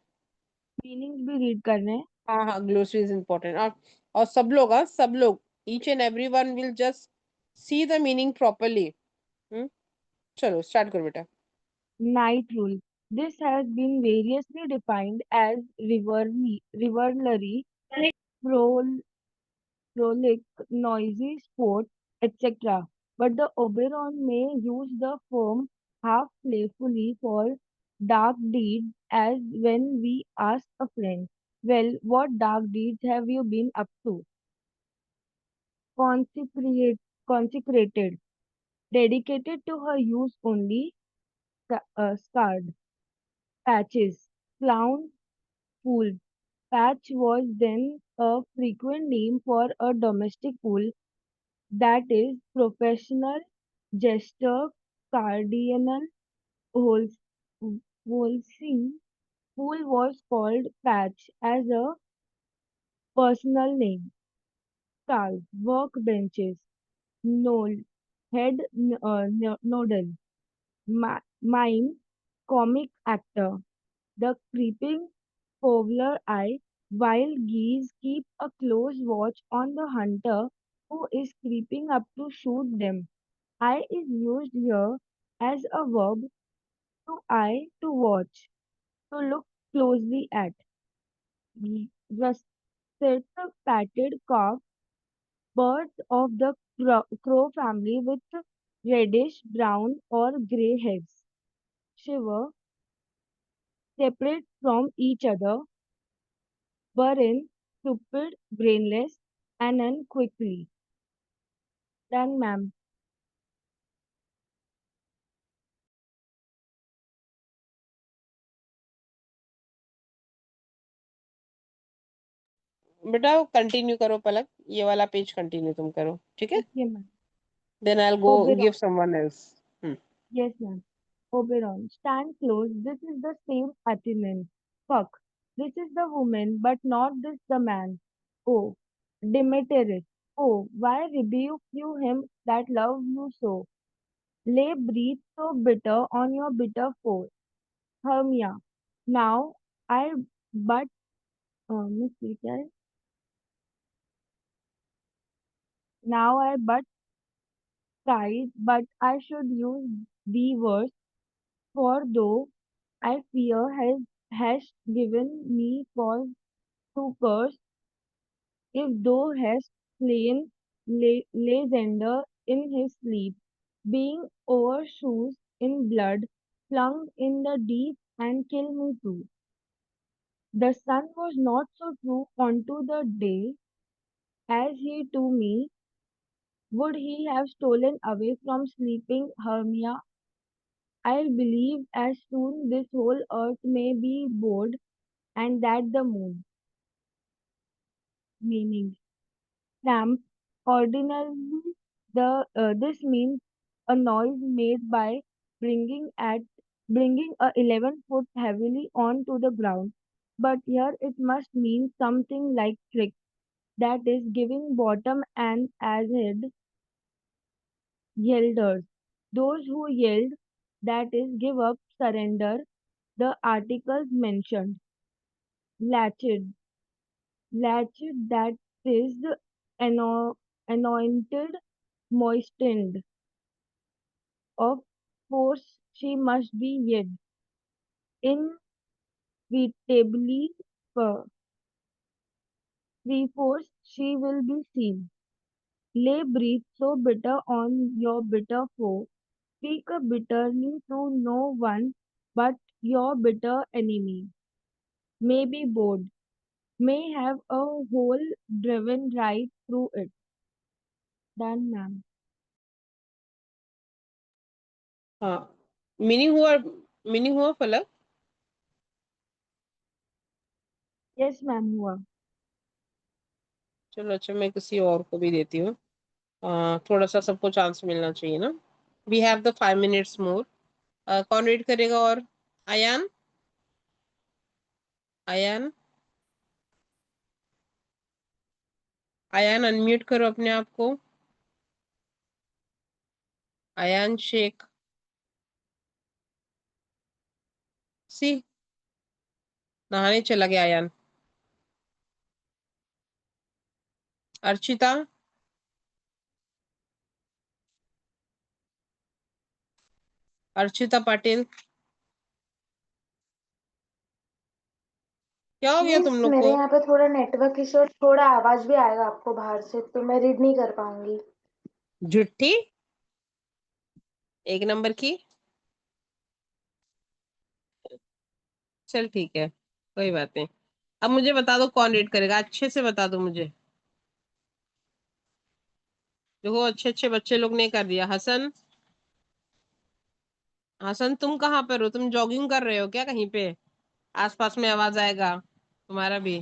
मीनिंग्स भी रीड करने हैं? हाँ हाँ ग्लोसरी इज इम्पोर्टेंट। और सब लोग, हाँ सब लोग, each and every one will just see the meaning properly. चलो स्टार्ट करो बेटा। Night rule. This has been variously defined as rivalry, frol- frolic, noisy sport, etc. But the Oberon may use the form half playfully for dark deeds, as when we ask a friend, well, what dark deeds have you been up to? Consecrated, dedicated to her use only, scarred, patches, clown, fool. Patch was then a frequent name for a domestic fool, that is, professional jester, cardinal, wholesome fool was called Patch as a personal name. Stalls, workbenches, knoll, nodal, mime, comic actor. The creeping fowler eye, wild geese keep a close watch on the hunter who is creeping up to shoot them. Eye is used here as a verb to eye, to watch, to look closely at. russet patted calf, birds of the crow family with reddish brown or gray heads. Shiver, separate from each other, burn, stupid, brainless, and then quickly. Done, ma'am. बेटा continue करो पलक, ये वाला page continue तुम करो, ठीक है? Okay, ma'am. Then I will go Oberon. Give someone else. Yes, ma'am. Oberon. Stand close. This is the same Athenian. Fuck. This is the woman, but not this the man. Oh, Demetrius. Oh, why rebuke you him that love you so? Lay breathe so bitter on your bitter foe. Hermia. Now I but Miss Rita, now I but cried, but I should use the words, for though I fear hast given me cause to curse, if thou hast slain Lysander in his sleep, being overshoes in blood, flung in the deep, and kill me too. The sun was not so true unto the day as he to me. Would he have stolen away from sleeping Hermia? I'll believe as soon this whole earth may be bored, and that the moon, meaning tramp, ordinarily this means a noise made by bringing at bringing a 11-foot heavily onto the ground, but here it must mean something like trick, that is giving bottom and as head yielders. Those who yield, that is give up, surrender, the articles mentioned. Latched, latched, that is anointed, moistened. Of course, she must be yet inevitably perforce she will be seen. Lay breathe so bitter on your bitter foe. Speak bitterly to no one but your bitter enemy. May be bored, may have a hole driven right through it. Done, ma'am. हाँ, meaning हुआ पलक? Yes, ma'am. हुआ. चलो अच्छा, मैं किसी और को भी देती हूँ. थोड़ा सा सबको चांस मिलना चाहिए ना. वी हैव द 5 minutes मोर. कौन रीड करेगा? और अयान, अयान, अयान अनम्यूट करो अपने आप को. अयान शेख. सी, नहाने चला गया अयान. अर्चिता, अर्चिता पाटिल, क्या हो गया तुम मीन्स लोग मेरे को? यहाँ पे थोड़ा नेटवर्क इशू और थोड़ा आवाज भी आएगा आपको बाहर से, तो मैं रीड नहीं कर पाऊंगी. झुट्ठी, एक नंबर की. चल ठीक है, कोई बात नहीं. अब मुझे बता दो कौन रीड करेगा, अच्छे से बता दो मुझे. देखो अच्छे अच्छे बच्चे लोग ने कर दिया. हसन, हसन तुम कहाँ पर हो? तुम जॉगिंग कर रहे हो क्या कहीं पे? आसपास में आवाज आएगा तुम्हारा भी.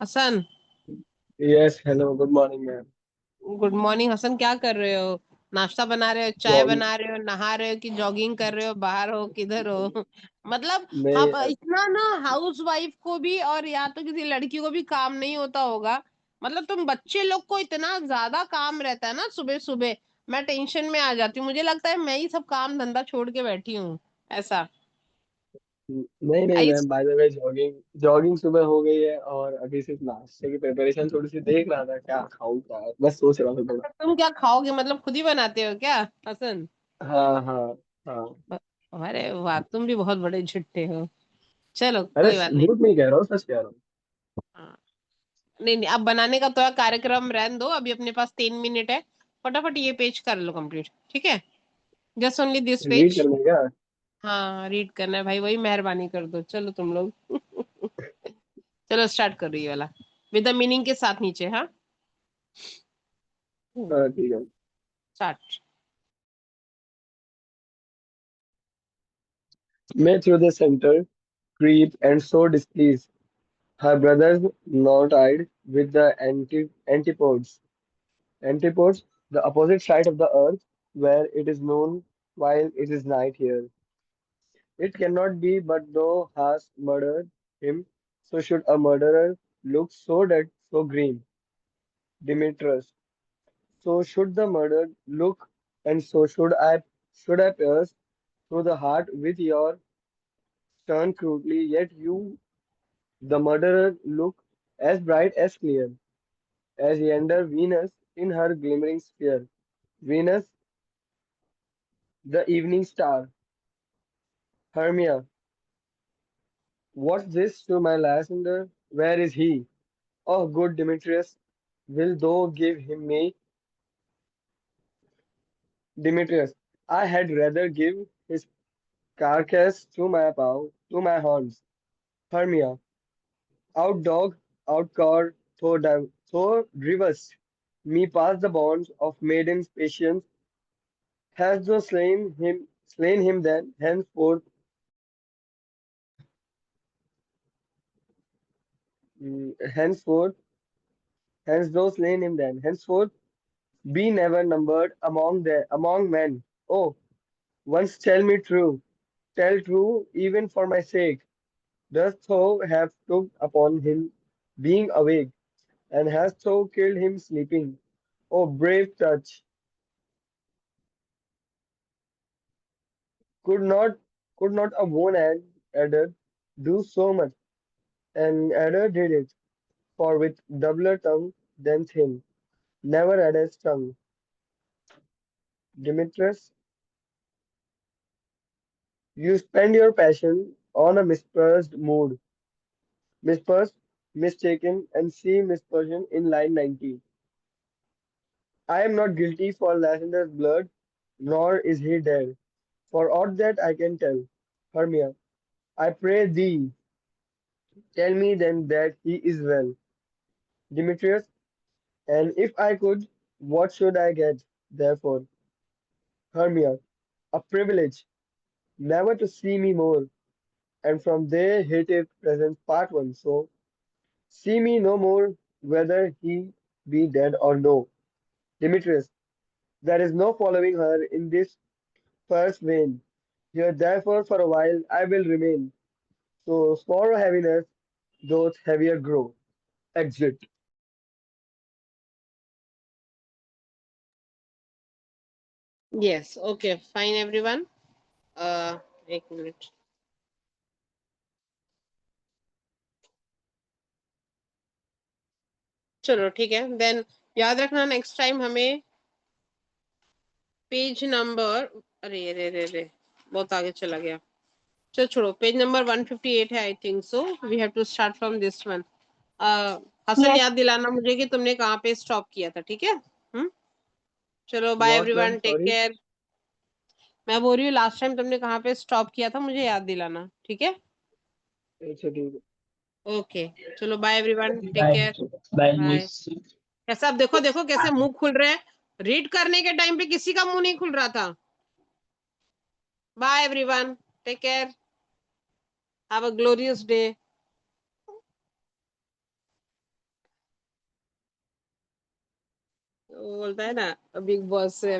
Hasan, Yes, hello, good morning, ma'am. Good morning. Hasan क्या कर रहे हो? नाश्ता बना रहे हो, चाय Jogging. बना रहे हो, नहा रहे हो, कि जॉगिंग कर रहे हो, बाहर हो, किधर हो? मतलब नहीं हम इतना ना, हाउस वाइफ को भी और या तो किसी लड़की को भी काम नहीं होता होगा. मतलब तुम बच्चे लोग को इतना ज्यादा काम रहता है ना सुबह सुबह. मैं टेंशन में आ जाती हूँ, मुझे लगता है मैं ही सब काम धंधा छोड़ के बैठी हूँ ऐसा. नहीं नहीं आई, ma'am, by the way jogging jogging सुबह हो गई है और अभी सिर्फ नाश्ते की प्रिपरेशन थोड़ी सी देख रहा था, क्या खाऊं क्या, बस सोच रहा था थोड़ा. तुम क्या खाओगे? मतलब खुद ही बनाते हो क्या हसन? हाँ हाँ हाँ. अरे वाह, तुम भी बहुत बड़े झिट्टे हो. चलो अरे कोई बात नहीं। झूठ नहीं कह रहा हूँ, सच कह रहा हूँ। हाँ, नहीं नहीं, अब बनाने का तो कार्यक्रम रहने दो, अभी अपने पास 3 मिनट है, फटाफट ये पेज कर लो कंप्लीट, ठीक है? Just only this read page. करने का। हाँ रीड करना है भाई, वही मेहरबानी कर दो, चलो तुम लोग। चलो स्टार्ट कर रही है वाला, विद द मीनिंग के साथ नीचे, हाँ हाँ ठीक है। Start. May through the center creep and so displease her brothers not-eyed with the antipodes. Antipodes, the opposite side of the earth, where it is noon while it is night here. It cannot be but thou hast murdered him, so should a murderer look so dead, so green. Demetrius, so should the murdered look, and so should I pierce through the heart with your stern crudely, yet you, the murderer, look as bright as clear as yonder Venus in her glimmering sphere. Venus, the evening star. Hermia, what's this to my Lysander? Where is he? Oh, good Demetrius, will thou give him me? Demetrius, I had rather give his carcass to my horns. Hermia, out dog, out coward, thou drivest me past the bonds of maiden's patience. Hast thou slain him then, henceforth, hence thou slain him then, henceforth, be never numbered among men. Oh, once tell me true, tell true, even for my sake. Dost thou have took upon him being awake, and hast thou killed him sleeping? Oh, brave touch! Could not could not a one adder do so much? And adder did it, for with doubler tongue than thin, never adder's tongue. Demetrius, you spend your passion on a mispersed mood, mispersed, mistaken, and see mispersion in line 90. I am not guilty for Lysander's blood, nor is he dead, for aught that I can tell. Hermia, I pray thee, tell me then that he is well. Demetrius, and if I could, what should I get, therefore? Hermia, a privilege, never to see me more, and from there hated present part one. So, see me no more, whether he be dead or no. Demetrius, there is no following her in this first vein. Here, therefore, for a while I will remain. So, sorrow heaviness doth heavier grow. Exit. Yes okay fine everyone. एक minute, चलो ठीक है, then याद रखना next time हमें page number, अरे अरे अरे अरे बहुत आगे चला गया, चलो छोड़ो, पेज नंबर 158 है I think so, we have to start from this one. Hasan Yes. याद दिलाना मुझे कि तुमने कहाँ पे स्टॉप किया था, ठीक है? चलो bye What, ma'am? Everyone, take Sorry. Care. मैं बोल रही हूँ लास्ट टाइम तुमने कहाँ पे स्टॉप किया था, मुझे याद दिलाना, ठीक है? अच्छा ठीक है। ओके, चलो bye everyone, take care, bye. कैसा, अब देखो देखो कैसे मुंह खुल रहे हैं, रीड करने के टाइम पे किसी का मुंह नहीं खुल रहा था। Bye everyone, take care, have a glorious day. बोलता है ना बिग बॉस से